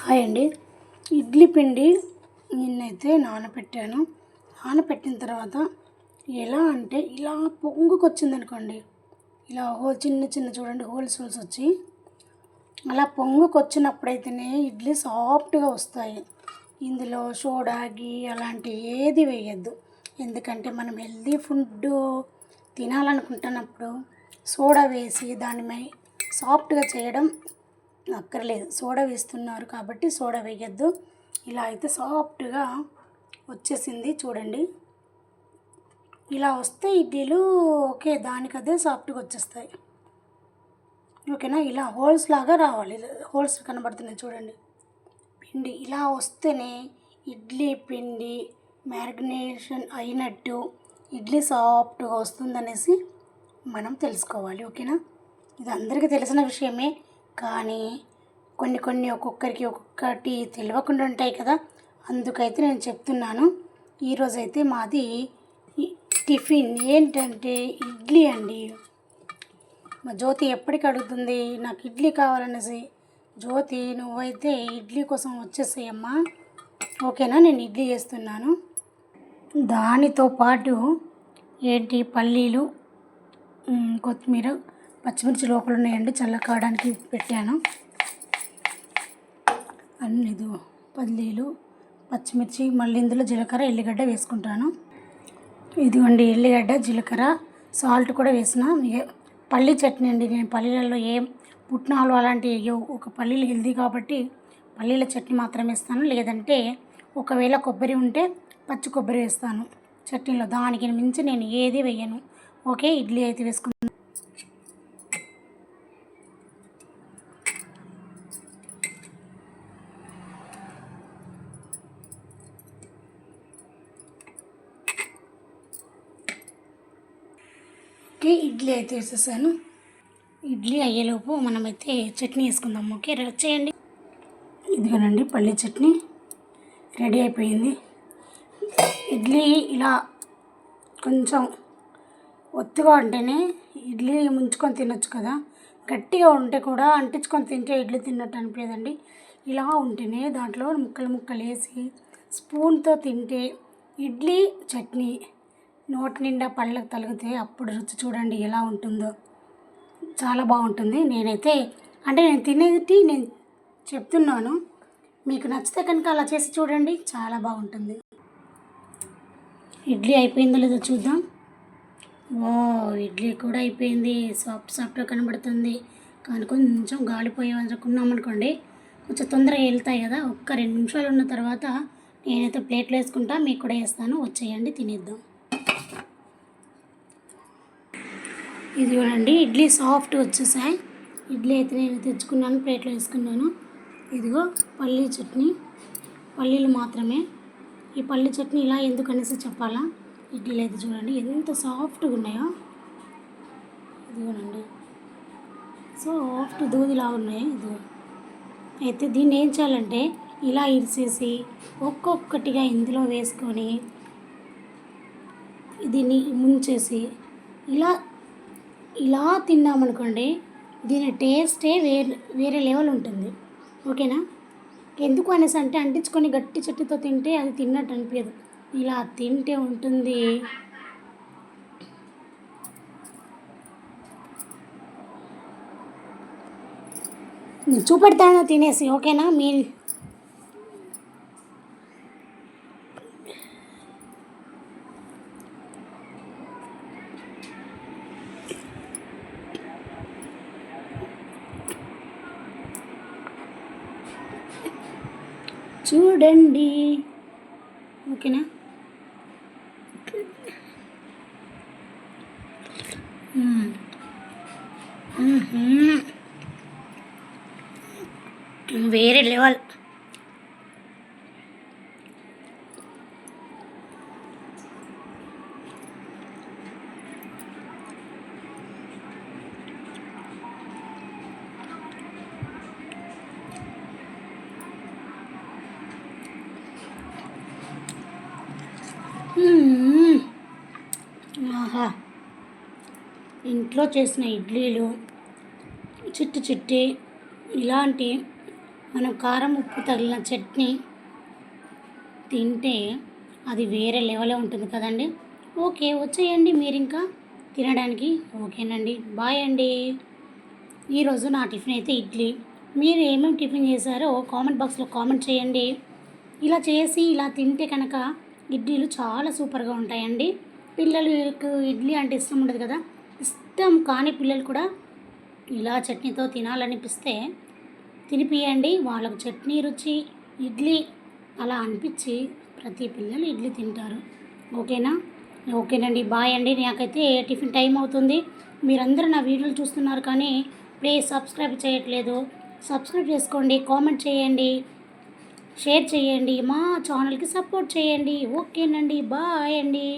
Hi అండి. ఇడ్లీ పిండి నిన్నైతే నానబెట్టాను. నానబెట్టిన తర్వాత ఎలా అంటే ఇలా పొంగుకొచ్చిందనుకోండి, ఇలా చిన్న చిన్న చూడండి హోల్స్ వచ్చి అలా పొంగుకొచ్చినప్పుడైతేనే ఇడ్లీ సాఫ్ట్గా వస్తాయి. ఇందులో సోడా గీ అలాంటి ఏది వేయద్దు. ఎందుకంటే మనం హెల్దీ ఫుడ్ తినాలనుకుంటున్నప్పుడు సోడా వేసి దానిపై సాఫ్ట్గా చేయడం అక్కర్లేదు. సోడా వేస్తున్నారు కాబట్టి సోడా వేయద్దు. ఇలా అయితే సాఫ్ట్గా వచ్చేసింది చూడండి. ఇలా వస్తే ఇడ్లీలు ఓకే, దానికదే సాఫ్ట్గా వచ్చేస్తాయి. ఓకేనా? ఇలా హోల్స్ లాగా రావాలి. హోల్స్ కనబడుతున్నాయి చూడండి. పిండి ఇలా వస్తేనే ఇడ్లీ పిండి మ్యారినేషన్ అయినట్టు, ఇడ్లీ సాఫ్ట్గా వస్తుందనేసి మనం తెలుసుకోవాలి. ఓకేనా? ఇది అందరికీ తెలిసిన విషయమే, కానీ కొన్ని ఒక్కొక్కరికి ఒక్కొక్కటి తెలియకుండా ఉంటాయి కదా, అందుకైతే నేను చెప్తున్నాను. ఈరోజైతే మాది టిఫిన్ ఏంటంటే ఇడ్లీ అండి. మా జ్యోతి ఎప్పటికీ అడుగుతుంది నాకు ఇడ్లీ కావాలనేసి. జ్యోతి నువ్వైతే ఇడ్లీ కోసం వచ్చేసేయమ్మా, ఓకేనా? నేను ఇడ్లీ చేస్తున్నాను. దానితో పాటు ఏంటి పల్లీలు, కొత్తిమీర, పచ్చిమిర్చి లోపల ఉన్నాయండి, చల్లకాయడానికి పెట్టాను. అన్ని పల్లీలు, పచ్చిమిర్చి, మళ్ళీ ఇందులో జీలకర్ర, ఎల్లిగడ్డ వేసుకుంటాను. ఇదిగోండి ఎల్లిగడ్డ, జీలకర్ర, సాల్ట్ కూడా వేసిన. పల్లీ చట్నీ అండి. నేను పల్లీలలో ఏం పుట్నాలు అలాంటివి వేయవు. ఒక పల్లీలు హెల్దీ కాబట్టి పల్లీల చట్నీ మాత్రం వేస్తాను. లేదంటే ఒకవేళ కొబ్బరి ఉంటే పచ్చి కొబ్బరి వేస్తాను చట్నీలో. దానికి మించి నేను ఏది వేయను. ఓకే, ఇడ్లీ అయితే వేసుకుంటాను. ఓకే, ఇడ్లీ అయితే వేసేసాను. ఇడ్లీ అయ్యేలోపు మనమైతే చట్నీ వేసుకుందాం. ఓకే, చేయండి. ఇదిగోనండి పల్లీ చట్నీ రెడీ అయిపోయింది. ఇడ్లీ ఇలా కొంచెం ఒత్తుగా ఉంటేనే ఇడ్లీ ముంచుకొని తినొచ్చు కదా. గట్టిగా ఉంటే కూడా అంటించుకొని తింటే ఇడ్లీ తిన్నట్టు అనిపించదండి. ఇలా ఉంటేనే దాంట్లో ముక్కలు వేసి స్పూన్తో తింటే ఇడ్లీ చట్నీ నోటి నిండా పళ్ళకు తలిగితే అప్పుడు రుచి చూడండి ఎలా ఉంటుందో. చాలా బాగుంటుంది. నేనైతే నేను తినేది నేను చెప్తున్నాను. మీకు నచ్చితే కనుక అలా చేసి చూడండి, చాలా బాగుంటుంది. ఇడ్లీ అయిపోయిందో లేదో చూద్దాం. ఇడ్లీ కూడా అయిపోయింది. సాఫ్ట్గా కనబడుతుంది. కానీ కొంచెం గాలిపోయే అనుకున్నామనుకోండి కొంచెం తొందరగా వెళ్తాయి కదా. ఒక్క 2 నిమిషాలు ఉన్న తర్వాత నేనైతే ప్లేట్లో వేసుకుంటా, మీకు కూడా వేస్తాను. వచ్చేయండి, తినేద్దాం. ఇది చూడండి ఇడ్లీ సాఫ్ట్గా వచ్చేసాయి. ఇడ్లీ అయితే నేను తెచ్చుకున్నాను, ప్లేట్లో వేసుకున్నాను. ఇదిగో పల్లీ చట్నీ, పల్లీలు మాత్రమే. ఈ పల్లీ చట్నీ ఇలా ఎందుకు అనేసి చెప్పాలా. ఇడ్లీలు అయితే చూడండి ఎంత సాఫ్ట్గా ఉన్నాయో. ఇదిగోనండి సాఫ్ట్ దూదిలా ఉన్నాయి. ఇదిగో అయితే దీన్ని ఏం చేయాలంటే ఇలా ఇరిసేసి ఒక్కొక్కటిగా ఇందులో వేసుకొని దీన్ని ముంచేసి ఇలా తిన్నామనుకోండి, దీని టేస్టే వేరే లెవెల్ ఉంటుంది. ఓకేనా? ఎందుకు అనేసి అంటే అంటించుకొని గట్టి చట్నీతో తింటే అది తిన్నట్టు అనిపించదు. ఇలా తింటే ఉంటుంది. చూపెడతాను తినేసి, ఓకేనా? చూడండి, ఓకేనా? వేరే లెవెల్. ఆహా, ఇంట్లో చేసిన ఇడ్లీలు చిట్టి ఇలాంటి మనం కారం ఉప్పు తగిలిన చట్నీ తింటే అది వేరే లెవెల్లో ఉంటుంది కదండి. ఓకే, వచ్చేయండి మీరు ఇంకా తినడానికి. ఓకేనండి, బాయ్ అండి. ఈరోజు నా టిఫిన్ అయితే ఇడ్లీ. మీరు ఏమేమి టిఫిన్ చేశారో కామెంట్ బాక్స్లో కామెంట్ చేయండి. ఇలా చేసి ఇలా తింటే కనుక ఇడ్లీలు చాలా సూపర్గా ఉంటాయండి. పిల్లలకు ఇడ్లీ అంటే ఇష్టం ఉండదు కదా, ఇష్టం కాని పిల్లలు కూడా ఇలా చట్నీతో తినాలనిపిస్తే తినిపియండి. వాళ్ళకు చట్నీ రుచి ఇడ్లీ అలా అనిపించి ప్రతి పిల్లలు ఇడ్లీ తింటారు. ఓకేనా? ఓకేనండి, బాయ్ అండి. నాకైతే టిఫిన్ టైం అవుతుంది. మీరందరూ నా వీడియోలు చూస్తున్నారు కానీ ప్లీజ్ సబ్స్క్రైబ్ చేయట్లేదు. సబ్స్క్రైబ్ చేసుకోండి, కామెంట్ చేయండి, షేర్ చేయండి, మా ఛానల్కి సపోర్ట్ చేయండి. ఓకేనండి, బాయ్ అండి.